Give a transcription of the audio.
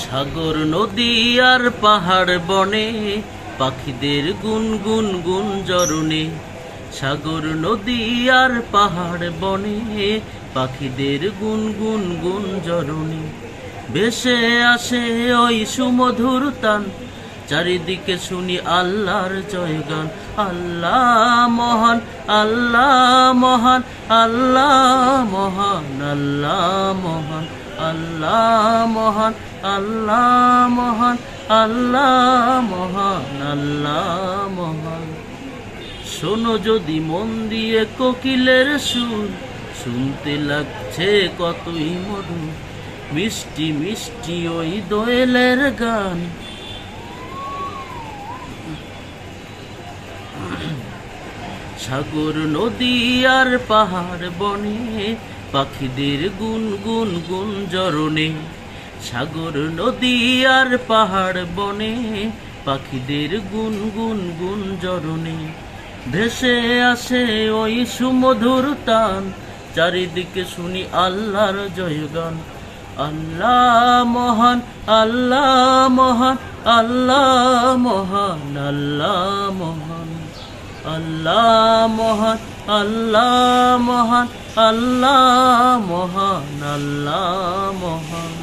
সাগর নদী আর পাহাড় বনে পাখিদের গুনগুন গুঞ্জরণে। সাগর নদী আর পাহাড় বনে পাখিদের গুনগুন গুঞ্জরণে। ভেসে আসে ওই সুমধুর তান, চারিদিকে শুনি আল্লাহর জয়গান। আল্লাহ মহান, আল্লাহ মহান, আল্লাহ মহান, আল্লাহ মহান, আল্লাহ মহান, আল্লাহ মহান, আল্লাহ মহান, আল্লাহ মহান। শোনো যদি মন দিয়ে কোকিলের সুর, শুনতে লাগছে কতই মধুর, মিষ্টি মিষ্টি ওই দোয়েলের গান। সাগর নদী আর পাহাড় বনে পাখিদের গুনগুন গুঞ্জরণে। সাগর নদী আর পাহাড় বনে পাখিদের গুনগুন গুঞ্জরণে। ভেসে আসে ওই সুমধুর তান, চারিদিকে শুনি আল্লাহর জয়গান। আল্লাহ মহান, আল্লাহ মহান, আল্লাহ মহান, আল্লাহ মহান, আল্লাহ মহান, আল্লাহ মহান, আল্লাহ মহান, আল্লাহ মহান।